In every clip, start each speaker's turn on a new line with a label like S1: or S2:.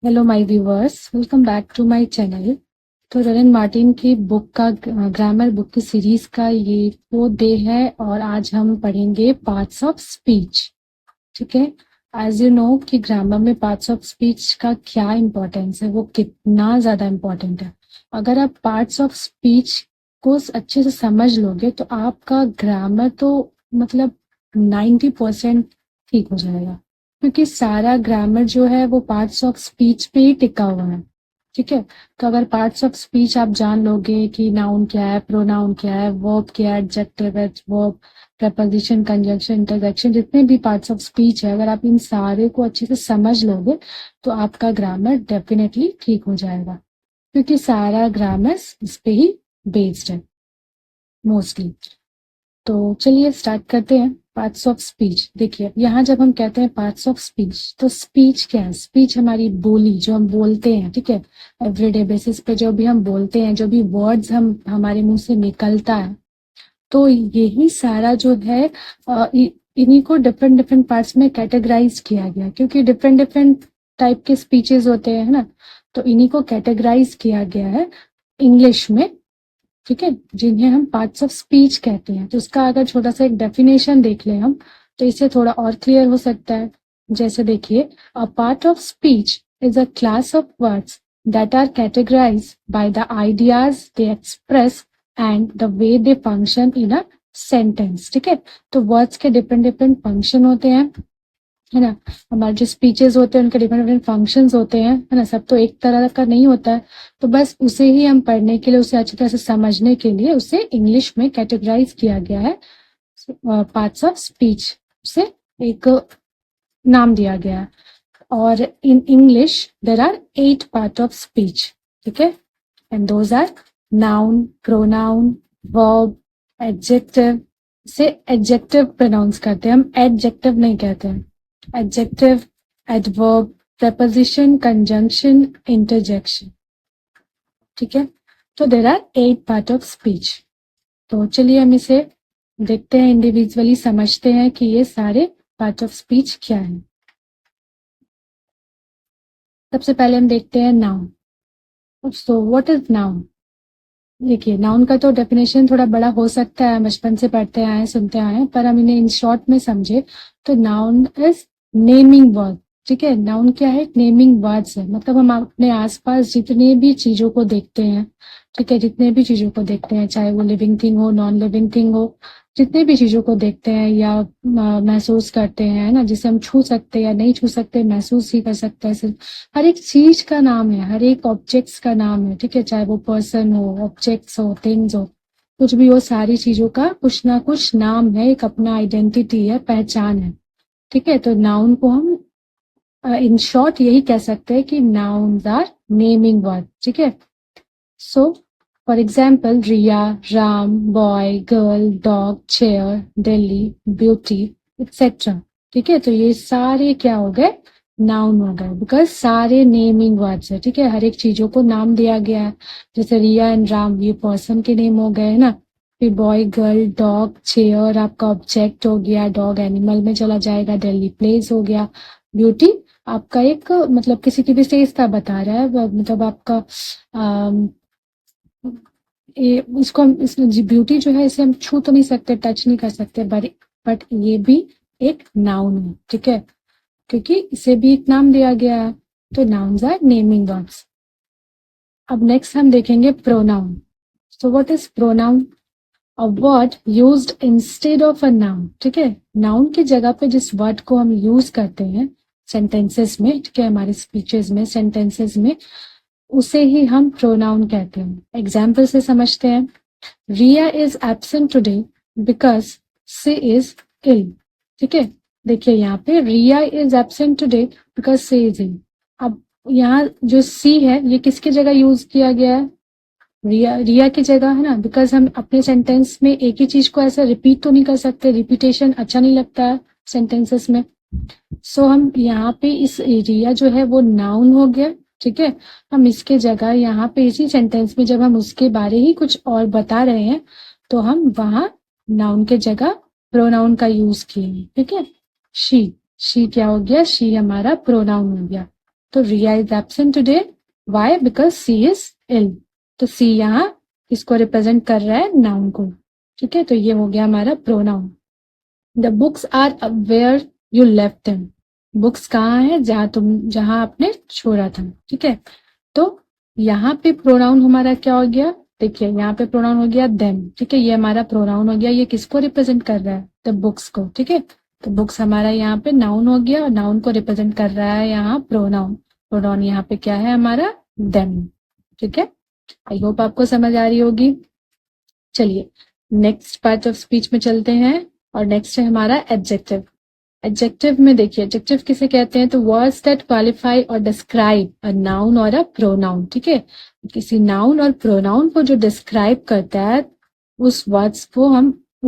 S1: Hello my viewers, welcome back to my channel. तो Wren Martin की book का grammar book की series का ये 4th डे है और आज हम पढ़ेंगे पार्ट्स ऑफ स्पीच। ठीक है। एज यू नो कि ग्रामर में पार्ट्स ऑफ स्पीच का क्या इम्पोर्टेंस है, वो कितना ज्यादा इम्पोर्टेंट है। अगर आप पार्ट्स ऑफ स्पीच को अच्छे से समझ लोगे तो आपका ग्रामर तो मतलब 90% ठीक हो जाएगा, क्योंकि सारा ग्रामर जो है वो पार्ट्स ऑफ स्पीच पे ही टिका हुआ है। ठीक है। तो अगर पार्ट्स ऑफ स्पीच आप जान लोगे कि नाउन क्या है, प्रोनाउन क्या है, वर्ब क्या है, adjective, adverb, preposition, conjunction, interjection, जितने भी पार्ट्स ऑफ स्पीच है, अगर आप इन सारे को अच्छे से समझ लोगे तो आपका ग्रामर डेफिनेटली ठीक हो जाएगा, क्योंकि सारा ग्रामर इस पे ही बेस्ड है मोस्टली। तो चलिए स्टार्ट करते हैं। Parts of speech. देखिए, यहाँ जब हम कहते हैं पार्ट्स ऑफ स्पीच, तो स्पीच क्या है? स्पीच हमारी बोली, जो हम बोलते हैं, ठीक है, एवरीडे बेसिस पे जो भी हम बोलते हैं, जो भी वर्ड्स हम हमारे मुंह से निकलता है, तो यही सारा जो है इन्हीं को डिफरेंट डिफरेंट पार्ट्स में कैटेगराइज किया गया, क्योंकि डिफरेंट डिफरेंट टाइप के स्पीचेस होते हैं ना, तो इन्हीं को कैटेगराइज किया गया है इंग्लिश में। ठीक है, जिन्हें हम पार्ट्स ऑफ स्पीच कहते हैं। तो उसका अगर छोटा सा एक डेफिनेशन देख लें हम, तो इससे थोड़ा और क्लियर हो सकता है। जैसे देखिए, a part of speech is a class of words that are categorised by the ideas they express and the way they function in a sentence. ठीक है, तो वर्ड्स के डिफरेंट डिफरेंट फंक्शन होते हैं, है ना। हमारे जो स्पीचेस होते हैं उनके डिफरेंट डिफरेंट फंक्शंस होते हैं, है ना। सब तो एक तरह का नहीं होता है। तो बस उसे ही हम पढ़ने के लिए, उसे अच्छी तरह से समझने के लिए उसे इंग्लिश में कैटेगराइज किया गया है, पार्ट्स ऑफ स्पीच से एक नाम दिया गया है। और in English there are 8 part of speech. ठीक है, and those are noun, pronoun, verb, adjective. Say adjective pronounce करते हैं हम, एडजेक्टिव नहीं कहते हैं। Adjective, adverb, preposition, conjunction, interjection। ठीक है, तो there are 8 part of speech. तो चलिए हम इसे देखते हैं, इंडिविजुअली समझते हैं कि ये सारे पार्ट ऑफ स्पीच क्या है। सबसे पहले हम देखते हैं noun. So what is noun? देखिए, नाउन का तो डेफिनेशन थोड़ा बड़ा हो सकता है, बचपन से पढ़ते आए, सुनते आए, पर हम इन्हें इन शॉर्ट में समझे तो नाउन इज नेमिंग वर्ड। ठीक है, नाउन क्या है? नेमिंग वर्ड्स है। मतलब हम अपने आसपास जितने भी चीजों को देखते हैं, ठीक है, जितने भी चीजों को देखते हैं, चाहे वो लिविंग थिंग हो, नॉन लिविंग थिंग हो, जितने भी चीजों को देखते हैं या महसूस करते हैं, है ना, जिसे हम छू सकते हैं या नहीं छू सकते, महसूस ही कर सकते हैं सिर्फ। हर एक चीज का नाम है, हर एक ऑब्जेक्ट्स का नाम है। ठीक है, चाहे वो पर्सन हो, ऑब्जेक्ट्स हो, थिंग्स हो, कुछ भी हो, सारी चीजों का कुछ ना कुछ नाम है, एक अपना आइडेंटिटी है, पहचान है। ठीक है, तो नाउन को हम इन शॉर्ट यही कह सकते हैं कि नाउन्स आर नेमिंग वर्ड। ठीक है, so for example, Riya, Ram, boy, girl, dog, chair, Delhi, beauty, etcetera. ठीक है, तो ये सारे क्या हो गए? नाउन हो गए, बिकॉज सारे नेमिंग वर्ड्स है। ठीक है, हर एक चीजों को नाम दिया गया है। जैसे रिया एंड राम, ये पर्सन के नेम हो गए, है ना। फिर बॉय, गर्ल, डॉग, चेयर आपका ऑब्जेक्ट हो गया, डॉग एनिमल में चला जाएगा, दिल्ली प्लेस हो गया, ब्यूटी आपका एक मतलब किसी की विशेषता बता रहा है, मतलब आपका ये इसको हम इस ब्यूटी जो है, इसे हम छू तो नहीं सकते, टच नहीं कर सकते, बट ये भी एक नाउन है। ठीक है, क्योंकि इसे भी एक नाम दिया गया है। तो नाउन्स आर नेमिंग वर्ड्स। अब नेक्स्ट हम देखेंगे pronoun. So what is pronoun? A word used instead of a noun. ठीक है, नाउन की जगह पे जिस वर्ड को हम यूज करते हैं सेंटेंसेस में, ठीक है, हमारे स्पीचेस में, सेंटेंसेस में, उसे ही हम प्रोनाउन कहते हैं। एग्जाम्पल से समझते हैं। Riya is absent today because she is ill. ठीक है, देखिए यहाँ पे Riya is absent today because she is ill. अब यहाँ जो सी है ये किसकी जगह यूज किया गया है? रिया की जगह, है ना, बिकॉज हम अपने सेंटेंस में एक ही चीज को ऐसे रिपीट तो नहीं कर सकते, रिपीटेशन अच्छा नहीं लगता है सेंटेंसेस में। सो हम यहाँ पे इस रिया जो है वो नाउन हो गया। ठीक है, हम इसके जगह यहाँ पे इसी सेंटेंस में जब हम उसके बारे ही कुछ और बता रहे हैं, तो हम वहां नाउन के जगह प्रोनाउन का यूज किए। ठीक है, शी, शी क्या हो गया? शी हमारा प्रोनाउन हो गया। तो Riya is absent today, why? Because she is ill. तो सी यहाँ इसको रिप्रेजेंट कर रहा है नाउन को, ठीक है। तो ये हो गया हमारा pronoun. The books are where you left them. Books कहाँ है? जहां आपने छोड़ा था, ठीक है। तो यहाँ पे प्रोनाउन हमारा क्या हो गया? देखिए यहाँ पे प्रोनाउन हो गया देम, ठीक है। ये हमारा प्रोनाउन हो गया। ये किसको रिप्रेजेंट कर रहा है? द बुक्स को, ठीक है। तो बुक्स हमारा यहाँ पे नाउन हो गया और नाउन को रिप्रेजेंट कर रहा है यहाँ प्रोनाउन। प्रोनाउन यहाँ पे क्या है हमारा? देम, ठीक है। आई होप आपको समझ आ रही होगी। चलिए नेक्स्ट पार्ट ऑफ स्पीच में चलते हैं और नेक्स्ट है हमारा एडजेक्टिव। एडजेक्टिव में देखिए एडजेक्टिव किसे कहते हैं? तो वर्ड्स दैट क्वालिफाई और डिस्क्राइब अ नाउन और अ प्रोनाउन, ठीक है। किसी नाउन और प्रोनाउन को जो डिस्क्राइब करता है उन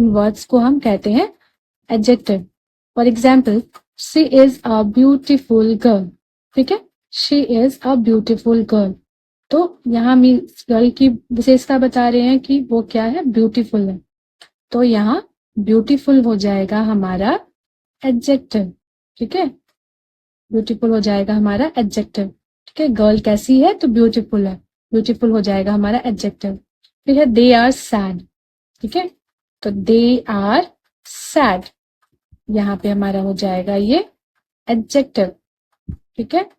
S1: वर्ड्स को हम कहते हैं adjective. For example, she is a beautiful girl, ठीक है। She is a beautiful girl. तो यहाँ हम इस गर्ल की विशेषता बता रहे हैं कि वो क्या है? ब्यूटीफुल है। तो यहाँ ब्यूटीफुल हो जाएगा हमारा एडजेक्टिव, ठीक है। ब्यूटीफुल हो जाएगा हमारा एडजेक्टिव, ठीक है। गर्ल कैसी है? तो ब्यूटीफुल है। ब्यूटीफुल हो जाएगा हमारा एडजेक्टिव। फिर है दे आर सैड, ठीक है। तो दे आर सैड, यहाँ पे हमारा हो जाएगा ये एडजेक्टिव, ठीक है।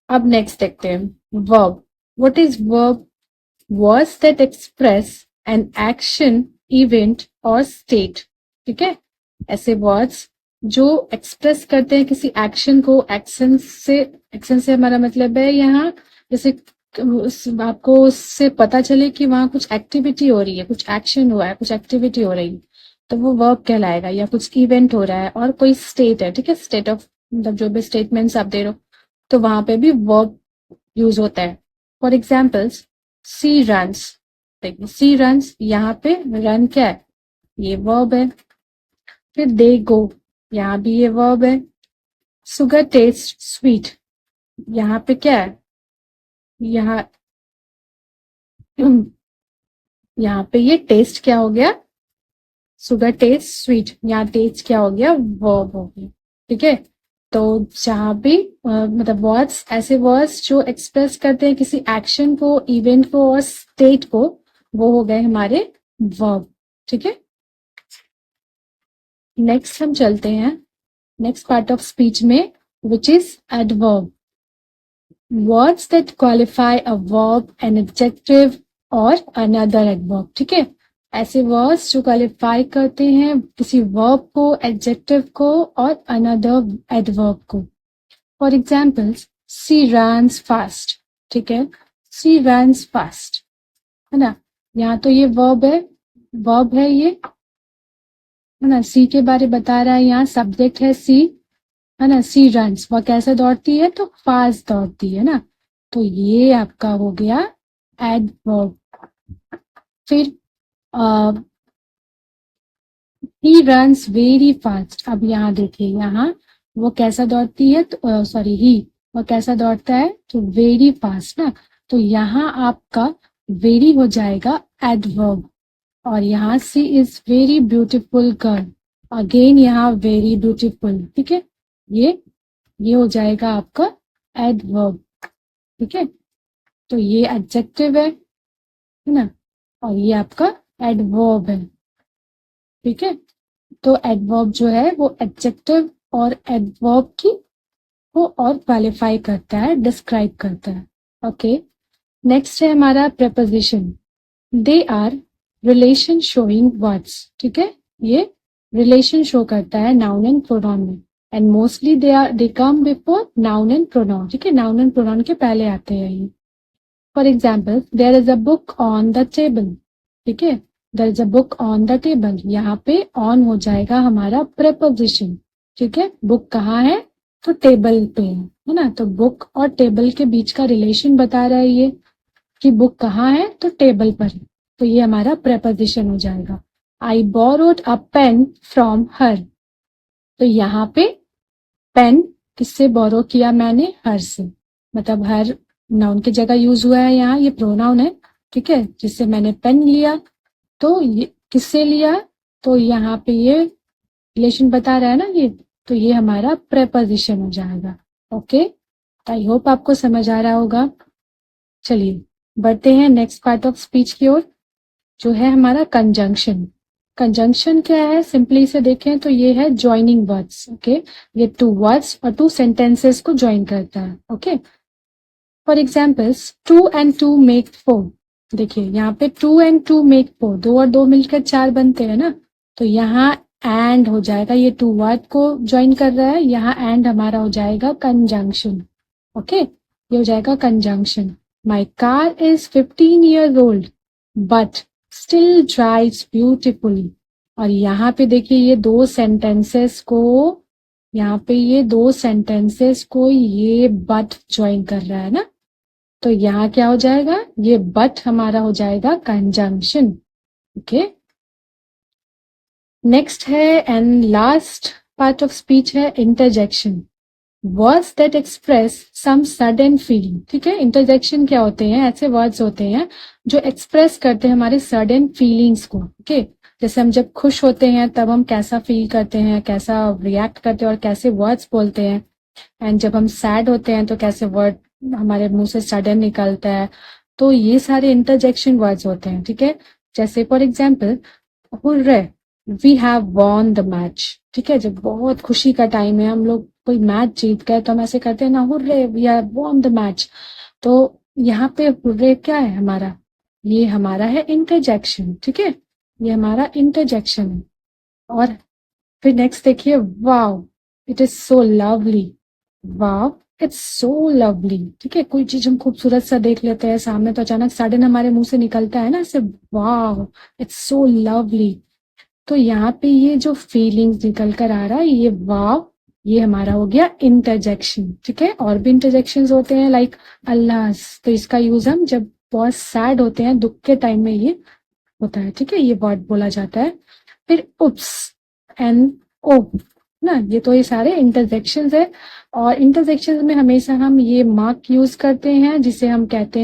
S1: अब नेक्स्ट देखते हैं verb. What is verb? Words that express an action, event और स्टेट, ठीक है। ऐसे वर्ड्स जो एक्सप्रेस करते हैं किसी एक्शन को। एक्शन से हमारा मतलब है यहाँ जैसे आपको उससे पता चले कि वहां कुछ एक्टिविटी हो रही है, कुछ एक्शन हुआ है, कुछ एक्टिविटी हो रही है, तो वो वर्ब कहलाएगा। या कुछ इवेंट हो रहा है और कोई स्टेट है, ठीक है। स्टेट ऑफ मतलब जो भी स्टेटमेंट्स आप दे रहे हो तो वहां पे भी वर्ब यूज होता है। For examples, she runs. देखिए सी रन्स, यहाँ पे रन क्या है? ये वर्ब है। फिर दे गो, यहाँ भी ये वर्ब है। सुगर टेस्ट स्वीट, यहाँ पे क्या है? यहाँ यहाँ पे ये टेस्ट क्या हो गया? Sugar test sweet. यहाँ टेस्ट क्या हो गया? वर्ब हो गया, ठीक है। तो जहाँ भी मतलब वर्ड्स, ऐसे वर्ड्स जो एक्सप्रेस करते हैं किसी एक्शन को, इवेंट को और स्टेट को, वो हो गए हमारे वर्ब, ठीक है। नेक्स्ट हम चलते हैं नेक्स्ट पार्ट ऑफ स्पीच में, which is adverb. Words that qualify a verb, an adjective और अनदर एडवर्ब, ठीक है। ऐसे वर्ड्स जो क्वालिफाई करते हैं किसी वर्ब को, एडजेक्टिव को और अनदर एडवर्ब को। For example, she runs fast, ठीक है। सी रन्स फास्ट, है ना। यहाँ तो ये वर्ब है ये, है ना। सी के बारे बता रहा है, यहाँ सब्जेक्ट है सी, है ना। सी रन्स, वह कैसे दौड़ती है? तो फास्ट दौड़ती है ना। तो ये आपका हो गया एडवर्ब। फिर ही रन्स वेरी फास्ट। अब यहाँ देखिए, यहाँ वो कैसा दौड़ती है? तो सॉरी ही, वो कैसा दौड़ता है? तो वेरी फास्ट ना। तो यहाँ आपका वेरी हो जाएगा एडवर्ब। और यहाँ she is very beautiful girl, again यहाँ वेरी ब्यूटीफुल, ठीक है। ये हो जाएगा आपका एडवर्ब, ठीक है। तो ये एडजेक्टिव है ना, और ये आपका एडवर्ब है, ठीक है। तो एडवर्ब जो है वो एडजेक्टिव और एडवर्ब की को और क्वालिफाई करता है, डिस्क्राइब करता है। ओके, नेक्स्ट है हमारा preposition. They are relation showing words, ठीक है। ये रिलेशन शो करता है नाउन एंड प्रोनाउन में, and mostly they come before noun and pronoun, ठीक है। नाउन एंड प्रोनाउन के पहले आते हैं ये। For example, there is a book on the table, ठीक है। There is a book on the table, यहाँ पे ऑन हो जाएगा हमारा प्रेपोजिशन, ठीक है। बुक कहाँ है? तो टेबल पे है ना। तो बुक और टेबल के बीच का रिलेशन बता रहा है ये कि बुक कहाँ है? तो टेबल पर है। तो ये हमारा प्रेपोजिशन हो जाएगा। I borrowed a pen from her. तो यहाँ पे पेन किससे बोरो किया मैंने? हर से। मतलब हर नाउन की जगह यूज हुआ है, यहाँ ये प्रोनाउन है, ठीक है, जिससे मैंने पेन लिया। तो ये किससे लिया? तो यहाँ पे ये रिलेशन बता रहा है ना ये, तो ये हमारा प्रेपोजिशन हो जाएगा। ओके, आई होप आपको समझ आ रहा होगा। चलिए बढ़ते हैं नेक्स्ट पार्ट ऑफ स्पीच की ओर, जो है हमारा कंजंक्शन। कंजंक्शन क्या है, सिंपली से देखें तो ये है ज्वाइनिंग वर्ड्स। ओके, ये टू वर्ड्स और टू सेंटेंसेस को ज्वाइन करता है। Okay, for examples, two and two make four. देखिए यहाँ पे two and two make four, दो और दो मिलकर चार बनते हैं ना, तो यहाँ एंड हो जाएगा, ये टू वर्ड को ज्वाइन कर रहा है, यहाँ एंड हमारा हो जाएगा कंजंक्शन। ओके, ये हो जाएगा conjunction. My car is 15 years old but still drives beautifully. और यहाँ पे देखिए ये दो सेंटेंसेस को, यहाँ पे ये दो सेंटेंसेस को ये बट ज्वाइन कर रहा है ना, तो यहाँ क्या हो जाएगा, ये बट हमारा हो जाएगा कंजंक्शन। ओके, नेक्स्ट है and last part of speech है interjection. Words that express some sudden feeling. ठीक है, इंटरजेक्शन क्या होते हैं, ऐसे वर्ड्स होते हैं जो एक्सप्रेस करते हैं हमारे सडन फीलिंग्स को। ओके, जैसे हम जब खुश होते हैं तब हम कैसा फील करते हैं, कैसा रिएक्ट करते हैं और कैसे वर्ड्स बोलते हैं, एंड जब हम सैड होते हैं तो कैसे वर्ड हमारे मुंह से सडन निकलता है। तो ये सारे इंटरजेक्शन वर्ड्स होते हैं। ठीक है, जैसे for example, hurray, we have won the match. ठीक है, जब बहुत खुशी का टाइम है, हम लोग कोई मैच जीत गए तो हम ऐसे करते हैं ना, hurray we have won the match. तो यहाँ पे हुर्रे क्या है हमारा, ये हमारा है इंटरजेक्शन। ठीक है, ये हमारा इंटरजेक्शन है। और फिर नेक्स्ट देखिए, wow it is so lovely. Wow it's so lovely. ठीक है, कोई चीज हम खूबसूरत सा देख लेते हैं सामने तो अचानक सडन हमारे मुंह से निकलता है ना ऐसे, वाव इट्स सो लवली। तो यहाँ पे ये जो फीलिंग्स निकल कर आ रहा है, ये वाव, ये हमारा हो गया इंटरजेक्शन। ठीक है, और भी इंटरजेक्शन होते हैं लाइक अल्लाह, तो इसका यूज हम जब बहुत सैड होते हैं, दुख के टाइम में ये होता है। ठीक है, ये वर्ड बोला जाता है। फिर उप्स एंड ओ ना, ये तो ये सारे इंटरजेक्शंस है। और इंटरजेक्शंस में हमेशा हम ये मार्क यूज करते हैं जिसे हम कहते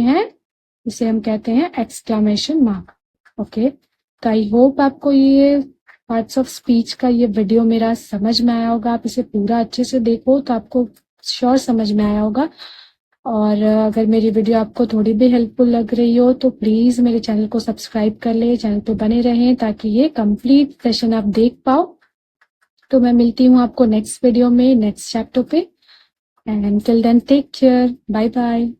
S1: हैं एक्सक्लेमेशन मार्क। ओके, तो आई होप आपको ये पार्ट्स ऑफ स्पीच का ये वीडियो मेरा समझ में आया होगा। आप इसे पूरा अच्छे से देखो तो आपको श्योर समझ में आया होगा। और अगर मेरी वीडियो आपको थोड़ी भी हेल्पफुल लग रही हो तो प्लीज मेरे चैनल को सब्सक्राइब कर ले, चैनल पे बने रहें ताकि ये कंप्लीट सेशन आप देख पाओ। तो मैं मिलती हूँ आपको नेक्स्ट वीडियो में, नेक्स्ट चैप्टर पे, and till then take care, bye bye.